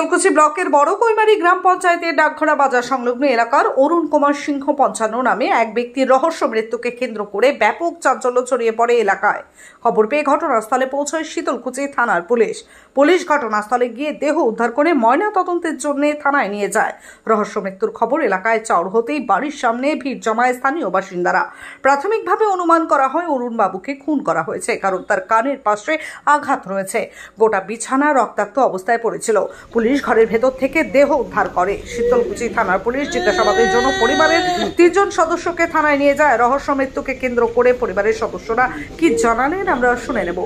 শীতলকুচি ব্লকের বড় কৈমারি গ্রাম পঞ্চায়েতের ডাকঘরা বাজার সংলগ্ন এলাকার অরুণ কুমার সিংহ 55 নামে এক ব্যক্তির রহস্য মৃত্যুকে কেন্দ্র করে ব্যাপক চাঞ্চল্য ছড়িয়ে পড়ে এলাকায়। খবর পেয়ে ঘটনাস্থলে পৌঁছায় শীতলকুচি থানার পুলিশ ঘটনাস্থলে গিয়ে দেহ উদ্ধার করে ময়না তদন্তের জন্য থানায় নিয়ে যায়। রহস্য মৃত্যুর খবর এলাকায় চাউর হতেই বাড়ির সামনে ভিড় জমায় স্থানীয় বাসিন্দারা। প্রাথমিকভাবে অনুমান করা হয় অরুণ বাবুকে খুন করা হয়েছে, কারণ তার কানের পাশে আঘাত রয়েছে। গোটা বিছানা রক্তাক্ত অবস্থায় পড়েছিল। পুলিশ ঘরের ভেতর থেকে দেহ উদ্ধার করে। শীতলকুচি থানার পুলিশ জিজ্ঞাসাবাদের জন্য পরিবারের 3 জন সদস্যকে থানায় নিয়ে যায়। রহস্য মৃত্যুকে কেন্দ্র করে পরিবারের সদস্যরা কি জানালেন আমরা শুনে নেব।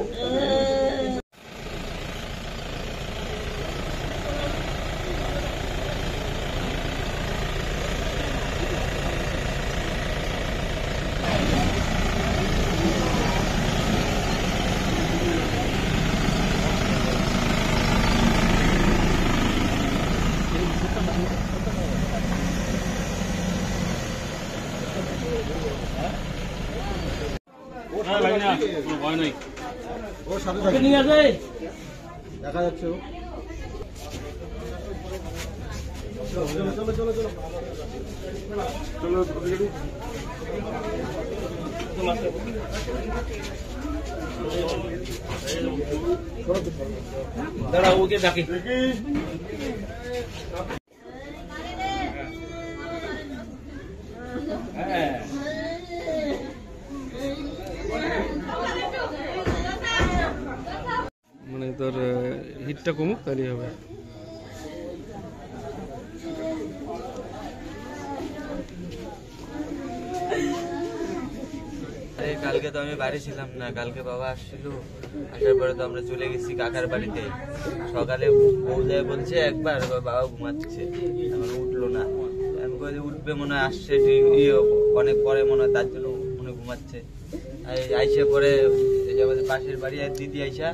দেখা যাচ্ছে দাঁড়া ওকে ডাকি। মানে তোর হিটটা কমুক তাহলেই হবে। কালকে তো আমি বাড়ি ছিলাম না, কালকে বাবা আসছিল, আসার পরে তো আমরা চলে গেছি কাকার বাড়িতে। সকালে বউ যায় বলছে একবার, বাবা ঘুমাচ্ছে, এখন উঠলো না। আমি বলি উঠবে মনে হয়, আসছে অনেক পরে মনে হয়, তার জন্য মনে ঘুমাচ্ছে। আইসা পরে আমাদের পাশের বাড়ি দিদি আইসা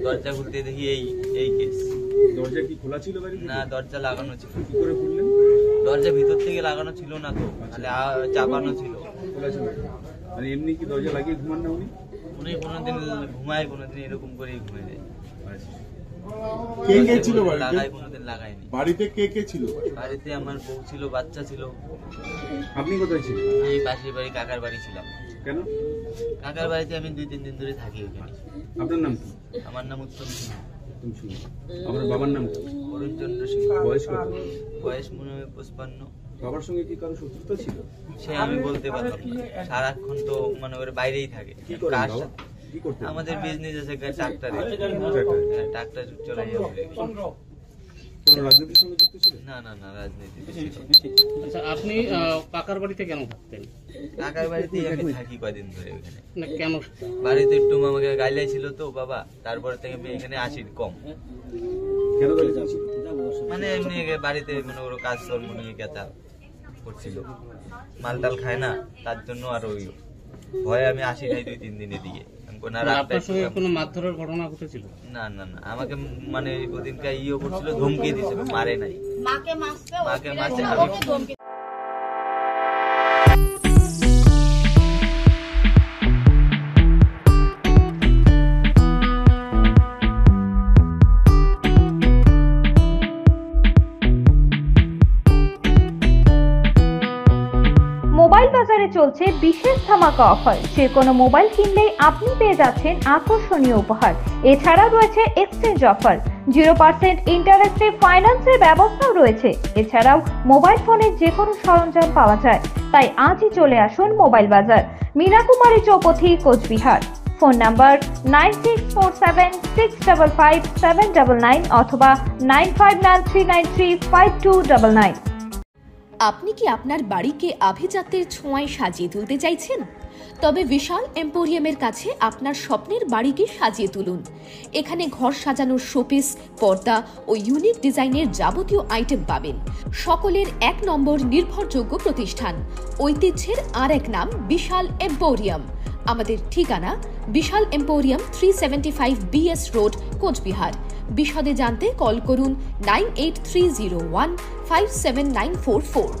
দরজা খুলতে দেখি এই কেস। দরজা কি খোলা ছিল? না, দরজা লাগানো ছিল। কি করে খুললেন? দরজা ভিতর থেকে লাগানো ছিল না তো, তাহলে চাপানো ছিল। খোলা ছিল মানে এমনি কি দরজা লাগিয়ে ঘুমান না উনি? উনি কোনোদিন ঘুমায়, কোনোদিন এরকম করেই ঘুমিয়ে যায়। কে কে ছিল বাড়িতে? লাগাই, কোনোদিন লাগাইনি। বাড়িতে কে কে ছিল? বাড়িতে আমার বউ ছিল, বাচ্চা ছিল। আপনি কোথায় ছিলেন? আমি পাশের বাড়ি কাকার বাড়ি ছিলাম। কেন? কাকার বাড়িতে আমি 2-3 দিন ধরে থাকি ওখানে। আপনার নাম কি? আমার নাম উত্তম সিংহ। আমার বাবার নাম কি? অরুণ চন্দ্র সিংহ। বয়স কত? বয়স মনে হয় 55। বাবার সঙ্গে কি কারো শত্রুতা ছিল? সে আমি বলতে পারলাম না, সারাক্ষণ তো মানে ওর বাইরেই থাকে। কি করে বাবা? কি করতে? আমাদের বিজনেস আছে ট্রাক্টরে, ট্রাক্টর চলে যাবে। কোন রাজনীতির সঙ্গে যুক্ত ছিল? না না না, রাজনীতি। আচ্ছা, আপনি কাকার বাড়িতে কেন থাকতেন? কাকার বাড়িতে আমি থাকি কয়দিন ধরে ওখানে। না কেন? বাড়িতে একটু আমাকে গাইলাই ছিল তো বাবা, তারপরে থেকে আমি এখানে আসি কম। কেন গাইলাই ছিল? মানে এমনি বাড়িতে মনে করো কাজ কর্ম নিয়ে গেতা করছিল, মালটাল খায় না, তার জন্য আর ওই ভয়ে আমি আসি নাই 2-3 দিনে দিয়ে। আপনার সঙ্গে কোনো মারধরের ঘটনা ঘটেছিল? না না না, আমাকে মানে ওদিনকার করছিল, ধমকি দিয়েছে, মারে নাই। মাকে মারছে আমি। মোবাইল বাজারে চলছে বিশেষ ধামাকা অফার। যে কোনো মোবাইল কিনলেই আপনি পেয়ে যাচ্ছেন আকর্ষণীয় উপহার। এছাড়াও রয়েছে এক্সচেঞ্জ অফার, 0% ইন্টারেস্টে ফাইন্যান্সের ব্যবস্থাও রয়েছে। এছাড়াও মোবাইল ফোনের যে কোনো সরঞ্জাম পাওয়া যায়। তাই আজই চলে আসুন মোবাইল বাজার, মীনাকুমারী চৌপথি, কোচবিহার। ফোন নাম্বার 9647655799 অথবা 9593935299। আপনি কি আপনার বাড়িকে আভিজাত্যের ছোঁয়ায় সাজিয়ে তুলতে চাইছেন? তবে বিশাল এম্পোরিয়ামের কাছে আপনার স্বপ্নের বাড়িকে সাজিয়ে তুলুন। এখানে ঘর সাজানোর শোপিস, পর্দা ও ইউনিক ডিজাইনের যাবতীয় আইটেম পাবেন। সকলের 1 নম্বর নির্ভরযোগ্য প্রতিষ্ঠান, ঐতিহ্যের আর এক নাম বিশাল এম্পোরিয়াম। আমাদের ঠিকানা বিশাল এম্পোরিয়াম, 375 BS রোড, কোচবিহার। বিশদে জানতে কল করুন 9830157944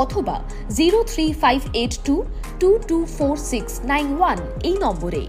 অথবা 03582224691 এই নম্বরে।